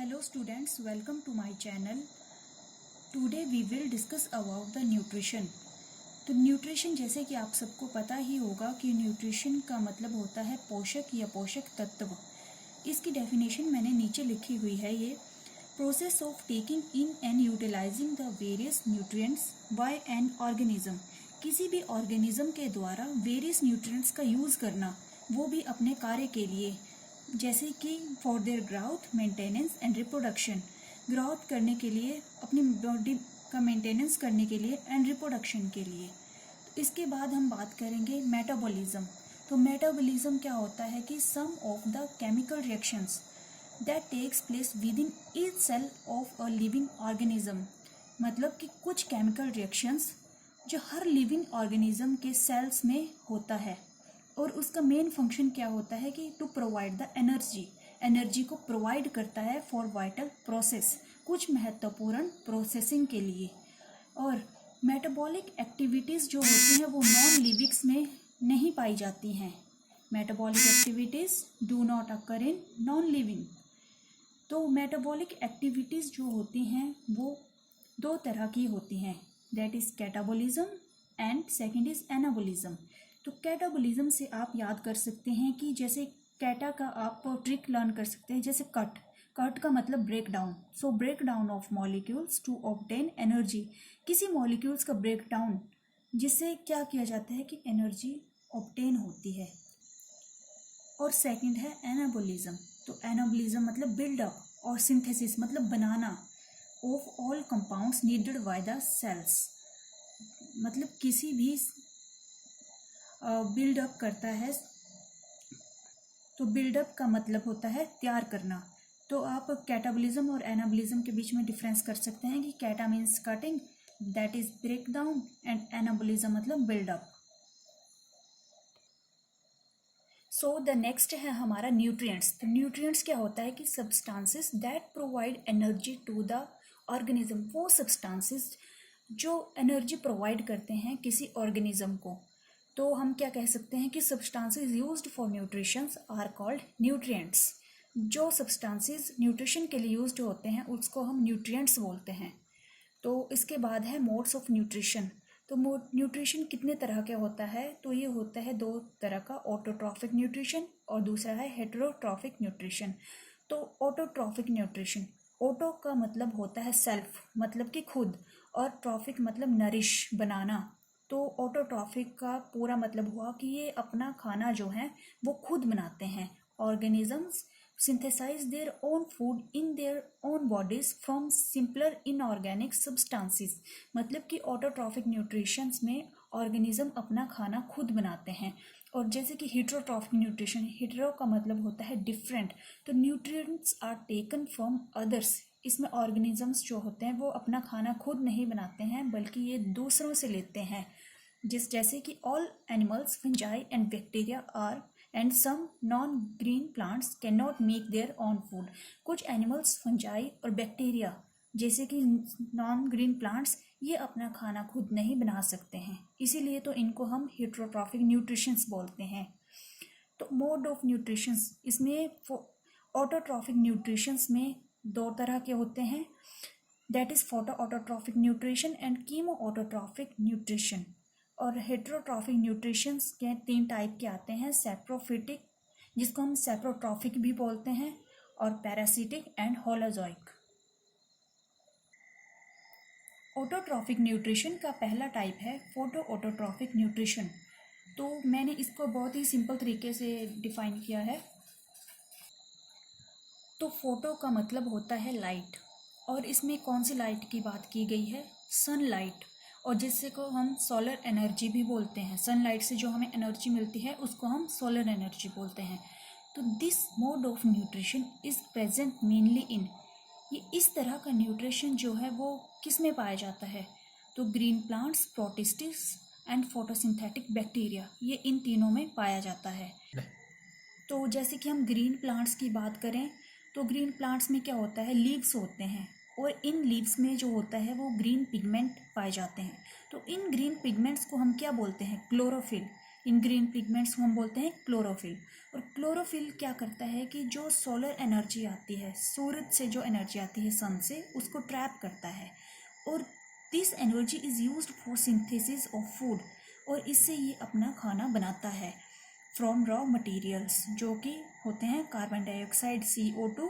Hello students, welcome to my channel. Today we will discuss about the nutrition. तो nutrition जैसे कि आप सबको पता ही होगा कि न्यूट्रिशन का मतलब होता है पोषक या पोषक तत्व। इसकी डेफिनेशन मैंने नीचे लिखी हुई है। ये process of taking in and utilising the various nutrients by an organism. किसी भी ऑर्गेनिज्म के द्वारा वेरियस न्यूट्रिएंट्स का यूज़ करना, वो भी अपने कार्य के लिए, जैसे कि for their growth, maintenance and reproduction. Growth करने के लिए, अपनी बॉडी का मेंटेनेंस करने के लिए एंड रिप्रोडक्शन के लिए। तो इसके बाद हम बात करेंगे मेटाबॉलिज्म। तो मेटाबॉलिज्म क्या होता है कि some of the chemical reactions that takes place within each cell of a living organism. मतलब कि कुछ केमिकल रिएक्शंस जो हर लिविंग ऑर्गेनिज्म के सेल्स में होता है, और उसका मेन फंक्शन क्या होता है कि टू प्रोवाइड द एनर्जी को प्रोवाइड करता है फॉर वाइटल प्रोसेस, कुछ महत्वपूर्ण प्रोसेसिंग के लिए। और मेटाबॉलिक एक्टिविटीज़ जो होती हैं वो नॉन लिविंग्स में नहीं पाई जाती हैं। Metabolic activities do not occur in non living. तो मेटाबॉलिक एक्टिविटीज़ जो होती हैं वो दो तरह की होती हैं, that is catabolism and second is anabolism. तो कैटाबॉलिज्म से आप याद कर सकते हैं कि जैसे कैटा का आप ट्रिक लर्न कर सकते हैं, जैसे कट का मतलब break down. So break down of molecules to obtain energy. किसी मॉलिक्यूल्स का ब्रेक डाउन जिससे क्या किया जाता है कि एनर्जी ऑब्टेन होती है। और सेकंड है एनाबॉलिज्म। तो एनाबॉलिज्म मतलब बिल्डअप, और सिंथेसिस मतलब बनाना of all compounds needed by the cells. मतलब किसी भी बिल्डअप करता है। तो बिल्डअप का मतलब होता है तैयार करना। तो आप कैटाबॉलिज्म और एनाबॉलिज्म के बीच में डिफरेंस कर सकते हैं कि cata means cutting, that is break down, and anabolism मतलब बिल्डअप। सो द नेक्स्ट है हमारा न्यूट्रिएंट्स। तो न्यूट्रिएंट्स क्या होता है कि substances that provide energy to the organism. वो सब्सटेंसेस जो एनर्जी प्रोवाइड करते हैं किसी ऑर्गेनिज्म को। तो हम क्या कह सकते हैं कि substances used for nutritions are called nutrients. जो सब्सटेंसेस न्यूट्रिशन के लिए यूज्ड होते हैं उसको हम न्यूट्रिएंट्स बोलते हैं। तो इसके बाद है मोड्स ऑफ न्यूट्रिशन। तो न्यूट्रिशन कितने तरह का होता है? तो ये होता है दो तरह का, ऑटोट्रॉफिक न्यूट्रिशन और दूसरा है हेटेरोट्रॉफिक न्यूट्रिशन। तो ऑटोट्रॉफिक न्यूट्रिशन, ऑटो का मतलब होता है सेल्फ, मतलब कि खुद, और ट्रॉफिक मतलब नरिश, बनाना। तो ऑटोट्रॉफिक का पूरा मतलब हुआ कि ये अपना खाना जो है वो खुद बनाते हैं। Organisms synthesize their own food in their own bodies from simpler inorganic substances। मतलब कि ऑटोट्रॉफिक न्यूट्रिशंस में ऑर्गेनिज्म अपना खाना खुद बनाते हैं। और जैसे कि हेटेरोट्रॉफिक न्यूट्रिशन, हेटेरो का मतलब होता है डिफरेंट। तो nutrients are taken from others. इसमें ऑर्गेनिजम्स जो होते हैं वो अपना खाना खुद नहीं बनाते हैं बल्कि ये दूसरों से लेते हैं। जैसे कि all animals, fungi and bacteria are and some non green plants can not make their own food. कुछ एनिमल्स, फंजाई और बैक्टीरिया जैसे कि नॉन ग्रीन प्लांट्स, ये अपना खाना खुद नहीं बना सकते हैं, इसीलिए तो इनको हम हेटेरोट्रॉफिक न्यूट्रिशंस बोलते हैं। तो मोड ऑफ न्यूट्रिशंस, इसमें ऑटोट्रॉफिक न्यूट्रिशंस में दो तरह के होते हैं, that is photo autotrophic nutrition and chemo autotrophic nutrition. और हेटेरोट्रॉफिक न्यूट्रिशंस के तीन टाइप के आते हैं, सैप्रोफिटिक, जिसको हम सैप्रोट्रॉफिक भी बोलते हैं, और parasitic and holozoic. Autotrophic nutrition का पहला टाइप है फोटो ऑटोट्रॉफिक न्यूट्रिशन। तो मैंने इसको बहुत ही सिंपल तरीके से डिफाइन किया है। तो फोटो का मतलब होता है लाइट, और इसमें कौन सी लाइट की बात की गई है? सनलाइट, और जिससे को हम सोलर एनर्जी भी बोलते हैं। सनलाइट से जो हमें एनर्जी मिलती है उसको हम सोलर एनर्जी बोलते हैं। तो this mode of nutrition is present mainly इन, ये इस तरह का न्यूट्रिशन जो है वो किस में पाया जाता है? तो green plants, protists and photosynthetic bacteria, ये इन तीनों में पाया जाता है। तो जैसे कि हम ग्रीन प्लांट्स की बात करें तो ग्रीन प्लांट्स में क्या होता है, लीव्स होते हैं, और इन लीव्स में जो होता है वो ग्रीन पिगमेंट पाए जाते हैं। तो इन ग्रीन पिगमेंट्स को हम क्या बोलते हैं? क्लोरोफिल। इन ग्रीन पिगमेंट्स को हम बोलते हैं क्लोरोफिल। और क्लोरोफिल क्या करता है कि जो सोलर एनर्जी आती है, सूरज से जो एनर्जी आती है सन से, उसको ट्रैप करता है और this energy is used for synthesis of food, और इससे ये अपना खाना बनाता है फ्रॉम रॉ मटेरियल्स जो कि होते हैं carbon dioxide CO2,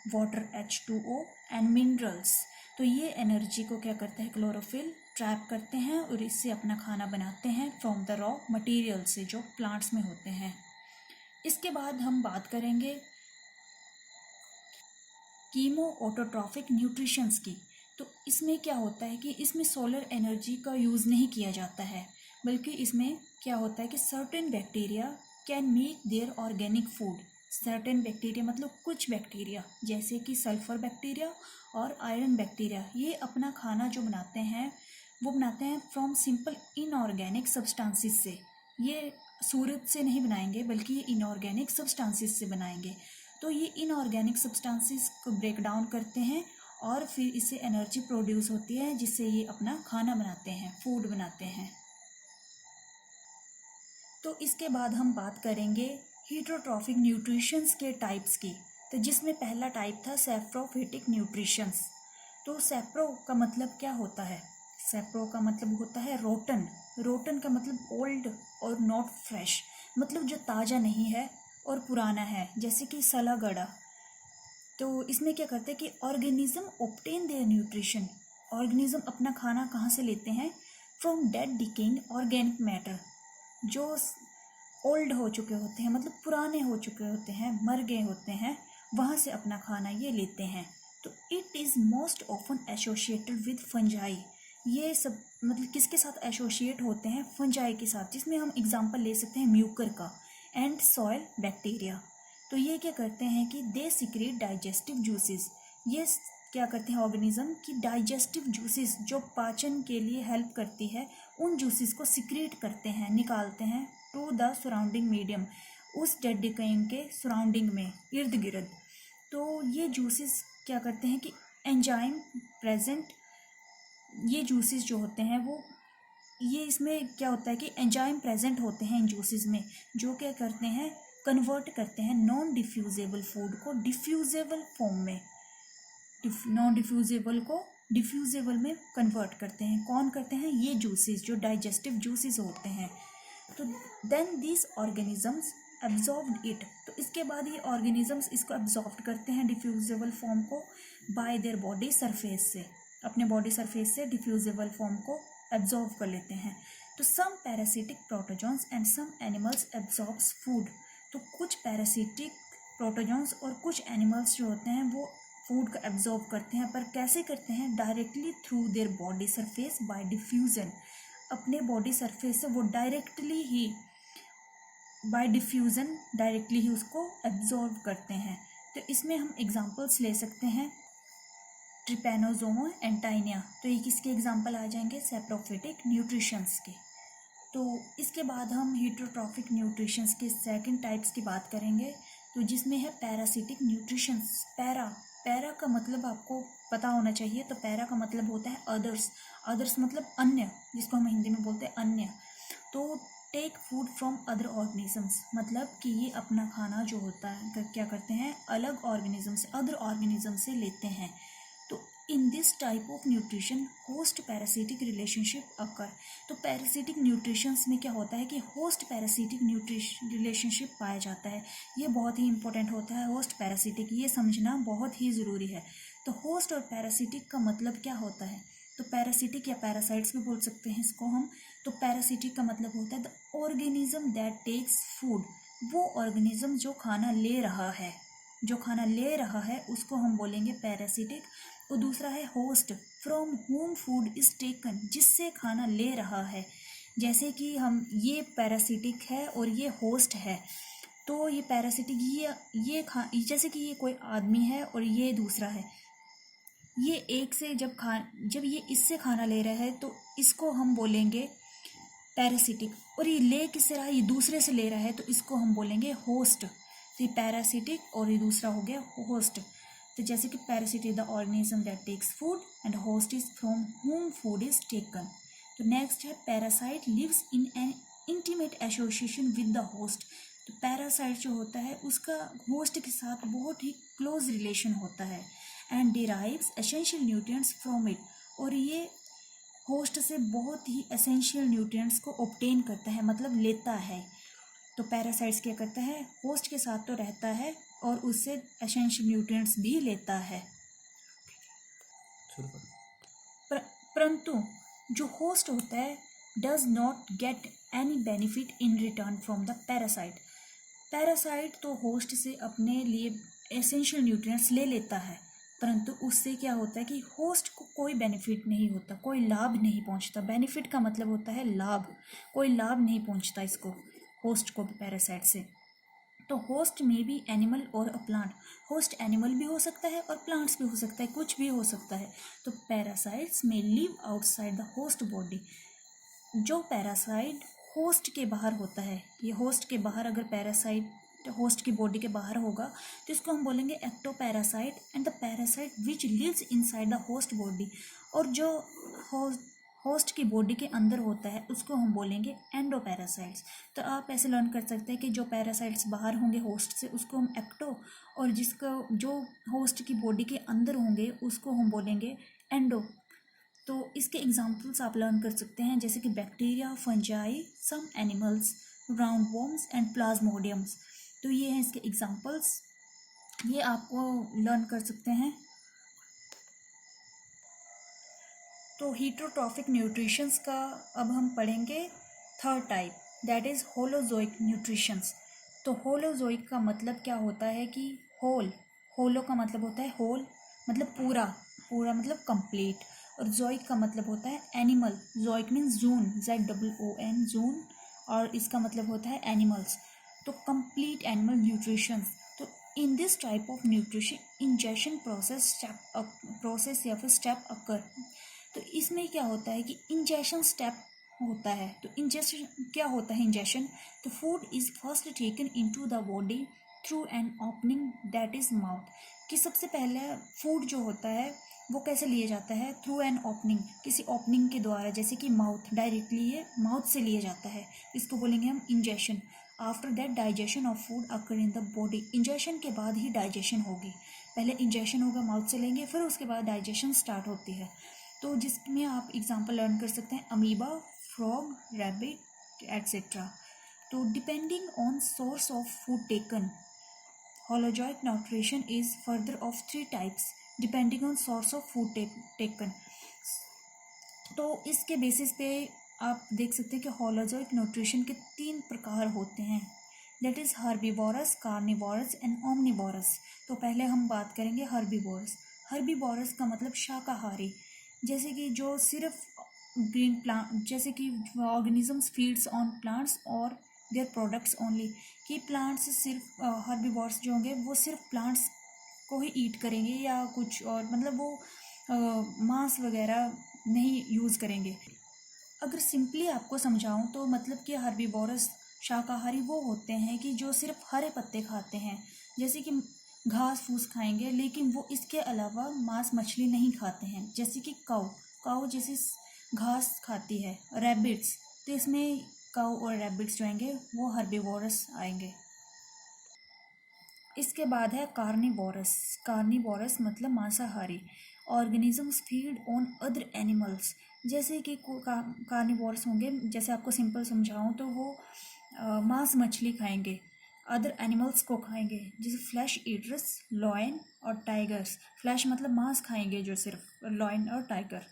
water H2O and minerals. तो ये एनर्जी को क्या करता है क्लोरोफिल ट्रैप करते हैं और इससे अपना खाना बनाते हैं फ्रॉम द रॉ मटेरियल से जो प्लांट्स में होते हैं। इसके बाद हम बात करेंगे कीमो ऑटोट्रॉफिक न्यूट्रिशंस की। तो इसमें क्या होता है कि इसमें सोलर एनर्जी का यूज़ नहीं किया जाता है, बल्कि इसमें क्या होता है कि certain bacteria can make their organic food. Certain bacteria मतलब कुछ बैक्टीरिया, जैसे कि सल्फर बैक्टीरिया और आयरन बैक्टीरिया, ये अपना खाना जो बनाते हैं वो बनाते हैं फ्रॉम सिंपल इनऑर्गेनिक सब्सटेंसेस से। ये सूरज से नहीं बनाएंगे बल्कि ये इनऑर्गेनिक सब्सटेंसेस से बनाएंगे। तो ये इनऑर्गेनिक सब्सटेंसेस को ब्रेक डाउन करते हैं और फिर इससे एनर्जी प्रोड्यूस होती है जिससे ये अपना खाना बनाते हैं, फूड बनाते हैं। तो इसके बाद हम बात करेंगे हीटरोट्रॉफिक न्यूट्रिशंस के टाइप्स की। तो जिसमें पहला टाइप था सैप्रोफिटिक न्यूट्रिशंस। तो सैप्रो का मतलब क्या होता है? सैप्रो का मतलब होता है रोटन। रोटन का मतलब ओल्ड और नॉट फ्रेश, मतलब जो ताज़ा नहीं है और पुराना है, जैसे कि सला गड़ा। तो इसमें क्या करते हैं कि organism obtain their nutrition. Organism अपना खाना कहाँ से लेते हैं? From dead decaying organic matter, जो ओल्ड हो चुके होते हैं, मतलब पुराने हो चुके होते हैं, मर गए होते हैं, वहाँ से अपना खाना ये लेते हैं। तो it is most often associated with fungi. ये सब मतलब किसके साथ एसोसिएट होते हैं? फंजाई के साथ, जिसमें हम एग्जांपल ले सकते हैं म्यूकर का एंड सॉयल बैक्टीरिया। तो ये क्या करते हैं कि दे सिक्रेट डाइजेस्टिव जूसेस। ये क्या करते हैं ऑर्गेनिज्म की डाइजेस्टिव जूसेस जो पाचन के लिए हेल्प करती है, उन जूसेस को सिक्रेट करते हैं, निकालते हैं टू द सराउंडिंग मीडियम, उस डेड डिकेइंग के सराउंडिंग में, इर्द गिर्द। तो ये जूसेस क्या करते हैं कि एंजाइम प्रेजेंट, ये जूसेस जो होते हैं वो, ये इसमें क्या होता है कि एंजाइम प्रेजेंट होते हैं इन जूसेस में, जो क्या करते हैं कन्वर्ट करते हैं नॉन डिफ्यूजेबल फूड को डिफ्यूजेबल फॉर्म में, नॉन डिफ्यूजेबल को डिफ्यूजेबल में कन्वर्ट करते हैं। कौन करते हैं? ये जूसेस, जो डाइजेस्टिव जूसेस होते हैं। तो then this organisms absorbed it. तो इसके बाद ये ऑर्गेनिजम्स इसको एब्जॉर्ब करते हैं डिफ्यूजेबल फॉर्म को बाय देयर बॉडी सरफेस से, अपने बॉडी सरफेस से डिफ्यूजेबल फॉर्म को एब्जॉर्ब कर लेते हैं। तो some parasitic protozoans and some animals absorbs food. तो कुछ पैरासिटिक प्रोटोजोन्स और कुछ एनिमल्स जो होते हैं वो फूड को एब्जॉर्ब करते हैं, पर कैसे करते हैं? Directly through their body surface by diffusion. अपने बॉडी सरफेस से वो डायरेक्टली ही, बाय डिफ्यूजन डायरेक्टली ही उसको एब्जॉर्ब करते हैं। तो इसमें हम एग्जांपल्स ले सकते हैं ट्रिपैनोसोमा एंटाइनिया। तो ये किसके एग्जांपल आ जाएंगे? सैप्रोफिटिक न्यूट्रिशंस के। तो इसके बाद हम हीटरोट्रॉफिक न्यूट्रिशंस के सेकंड टाइप्स की बात करेंगे, तो जिसमें है पैरासिटिक न्यूट्रिशंस। पैरा का मतलब आपको पता होना चाहिए। तो पैरा का मतलब होता है अदर्स। अदर्स मतलब अन्य, जिसको हम हिंदी में बोलते हैं अन्य। तो take food from other organisms, मतलब कि ये अपना खाना जो होता है क्या करते हैं? अलग ऑर्गेनिज्म से, अदर ऑर्गेनिज्म से लेते हैं। तो in this type of nutrition host parasitic relationship occur. तो पैरासिटिक न्यूट्रिशंस में क्या होता है कि होस्ट पैरासिटिक रिलेशनशिप पाया जाता है। ये बहुत ही इंपॉर्टेंट होता है होस्ट पैरासिटिक, ये समझना बहुत ही ज़रूरी है। तो होस्ट और पैरासिटिक का मतलब क्या होता है? तो पैरासिटिक या पैरासाइट्स भी बोल सकते हैं इसको हम। तो पैरासिटिक का मतलब होता है the organism that takes food. वो ऑर्गेनिज्म जो खाना ले रहा है, जो खाना ले रहा है उसको हम बोलेंगे पैरासिटिक। और दूसरा है host, from whom food is taken, जिससे खाना ले रहा है। जैसे कि हम, ये पैरासिटिक है और ये होस्ट है। तो ये पैरासिटिक, ये जैसे कि ये कोई आदमी है और ये दूसरा है, ये एक से जब ये इससे खाना ले रहा है तो इसको हम बोलेंगे पैरासिटिक। और ये ले किससे रहा है? ये दूसरे से ले रहा है, तो इसको हम बोलेंगे होस्ट। तो ये पैरासिटिक और ये दूसरा हो गया होस्ट। तो जैसे कि parasitic the organism that takes food and host is from whom food is taken. तो नेक्स्ट है parasite lives in an intimate association with the host. तो पैरासाइट जो होता है उसका होस्ट के साथ बहुत ही क्लोज रिलेशन होता है। And derives essential nutrients from it, और ये होस्ट से बहुत ही एसेंशियल न्यूट्रिएंट्स को ऑब्टेन करता है, मतलब लेता है। तो पैरासाइट्स क्या करता है, होस्ट के साथ तो रहता है और उससे एसेंशियल न्यूट्रिएंट्स भी लेता है। परंतु जो होस्ट होता है does not get any benefit in return from the parasite. Parasite तो होस्ट से अपने लिए एसेंशियल न्यूट्रिएंट्स ले लेता है, परंतु उससे क्या होता है कि होस्ट को कोई बेनिफिट नहीं होता, कोई लाभ नहीं पहुंचता। बेनिफिट का मतलब होता है लाभ, कोई लाभ नहीं पहुंचता इसको, होस्ट को पैरासाइट से। तो होस्ट में भी एनिमल और अ प्लांट, होस्ट एनिमल भी हो सकता है और प्लांट्स भी हो सकता है, कुछ भी हो सकता है। तो पैरासाइट्स में live outside the host body. जो पैरासाइट होस्ट के बाहर होता है, ये होस्ट के बाहर अगर पैरासाइट होस्ट की बॉडी के बाहर होगा तो इसको हम बोलेंगे ectoparasite. And the parasite which lives inside the host body, और जो होस्ट की बॉडी के अंदर होता है उसको हम बोलेंगे एंडोपैरासाइट्स। तो आप ऐसे लर्न कर सकते हैं कि जो पैरासाइट्स बाहर होंगे होस्ट से उसको हम एक्टो, और जिसको जो होस्ट की बॉडी के अंदर होंगे उसको हम बोलेंगे एंडो। तो इसके एग्जांपल्स आप लर्न कर सकते हैं, जैसे कि bacteria, fungi, some animals, roundworms and plasmodiums. तो ये हैं इसके एग्जांपल्स, ये आपको लर्न कर सकते हैं। तो हीटरोट्रॉफिक न्यूट्रिशंस का अब हम पढ़ेंगे third type, that is holozoic nutritions. तो होलोजोइक का मतलब क्या होता है कि होलो का मतलब होता है होल, मतलब पूरा, पूरा मतलब कंप्लीट। और जोइक का मतलब होता है एनिमल, जोइक मीन्स जून, ZOON जून, और इसका मतलब होता है एनिमल्स। तो कंप्लीट एनिमल न्यूट्रिशन। तो in this type of nutrition ingestion process या फिर स्टेप अकर। तो इसमें क्या होता है कि इंजेक्शन स्टेप होता है। तो इंजेक्शन क्या होता है, इंजेक्शन, तो food is first taken into the body through an opening that is mouth. कि सबसे पहले फूड जो होता है वो कैसे लिया जाता है, थ्रू एन ओपनिंग, किसी ओपनिंग के द्वारा, जैसे कि माउथ, डायरेक्टली ये माउथ से लिया जाता है, इसको बोलेंगे हम injection. After that digestion of food occur in the body, injection के बाद ही डाइजेशन होगी, पहले इंजेक्शन होगा, माउथ से लेंगे, फिर उसके बाद डाइजेशन स्टार्ट होती है। तो जिसमें आप एग्जांपल लर्न कर सकते हैं, अमीबा, फ्रॉग, रैबिट एट्सेट्रा। तो depending on source of food taken, holozoic nutrition is further of 3 types depending on source of food taken। तो इसके बेसिस पे आप देख सकते हैं कि holozoic nutrition के 3 प्रकार होते हैं, that is herbivorous, carnivorous and omnivorous. तो पहले हम बात करेंगे हर्बीवोरस। हर्बीवोरस का मतलब शाकाहारी, जैसे कि जो सिर्फ ग्रीन प्लांट, जैसे कि ऑर्गेनिजम्स फीड्स ऑन प्लांट्स और देयर प्रोडक्ट्स ओनली, कि प्लांट्स सिर्फ हर्बीवोर्स जो होंगे वो सिर्फ प्लांट्स को ही ईट करेंगे या कुछ और, मतलब वो मांस वगैरह नहीं यूज़ करेंगे। अगर सिंपली आपको समझाऊं तो मतलब कि हर्बीवोरस शाकाहारी वो होते हैं कि जो सिर्फ हरे पत्ते खाते हैं, जैसे कि घास फूस खाएंगे, लेकिन वो इसके अलावा मांस मछली नहीं खाते हैं। जैसे कि काऊ जैसे घास खाती है, रैबिट्स, तो इसमें काऊ और रैबिट्स जो आएंगे वो हर्बीवोरस आएंगे। इसके बाद है कार्निवोरस। कार्निवोरस मतलब मांसाहारी, organisms feed on other animals, जैसे कि कार्निवोरस होंगे, जैसे आपको सिंपल समझाऊं तो वो मांस मछली खाएंगे, अदर एनिमल्स को खाएंगे, जैसे फ्लैश ईटर्स, लॉयन और टाइगर्स। फ्लैश मतलब मांस खाएंगे जो सिर्फ, लॉयन और टाइगर।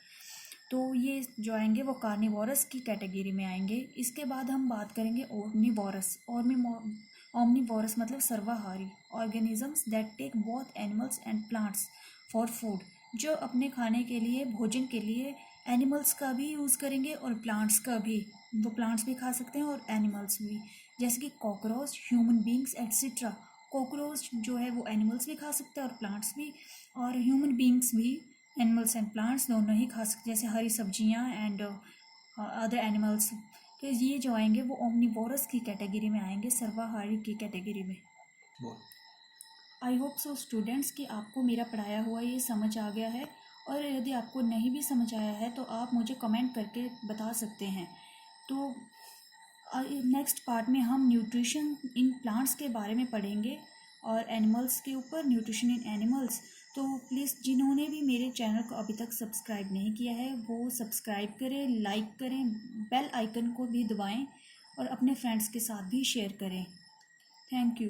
तो ये जो आएंगे वो कार्निवोरस की कैटेगरी में आएंगे। इसके बाद हम बात करेंगे ओमनिवोरस। ओमनिवोरस मतलब सर्वाहारी, organisms that take both animals and plants for food, जो अपने खाने के लिए, भोजन के लिए एनिमल्स का भी यूज़ करेंगे और प्लांट्स का भी, वो प्लांट्स भी खा सकते हैं और एनिमल्स भी, जैसे कि cockroach, human beings etcetera. Cockroach जो है वो एनिमल्स भी खा सकते हैं और प्लांट्स भी, और ह्यूमन बींग्स भी एनिमल्स एंड प्लांट्स दोनों ही खा सकते हैं, जैसे हरी सब्जियां एंड अदर एनिमल्स। तो ये जो आएंगे वो ओमनिवोरस की कैटेगरी में आएंगे, सर्वाहारी की कैटेगरी में। आई होप सो स्टूडेंट्स कि आपको मेरा पढ़ाया हुआ ये समझ आ गया है, और यदि आपको नहीं भी समझ आया है तो आप मुझे कमेंट करके बता सकते हैं। तो और नेक्स्ट पार्ट में हम न्यूट्रिशन इन प्लांट्स के बारे में पढ़ेंगे और एनिमल्स के ऊपर, न्यूट्रिशन इन एनिमल्स। तो प्लीज़ जिन्होंने भी मेरे चैनल को अभी तक सब्सक्राइब नहीं किया है वो सब्सक्राइब करें, लाइक करें, बेल आइकन को भी दबाएं और अपने फ्रेंड्स के साथ भी शेयर करें। Thank you.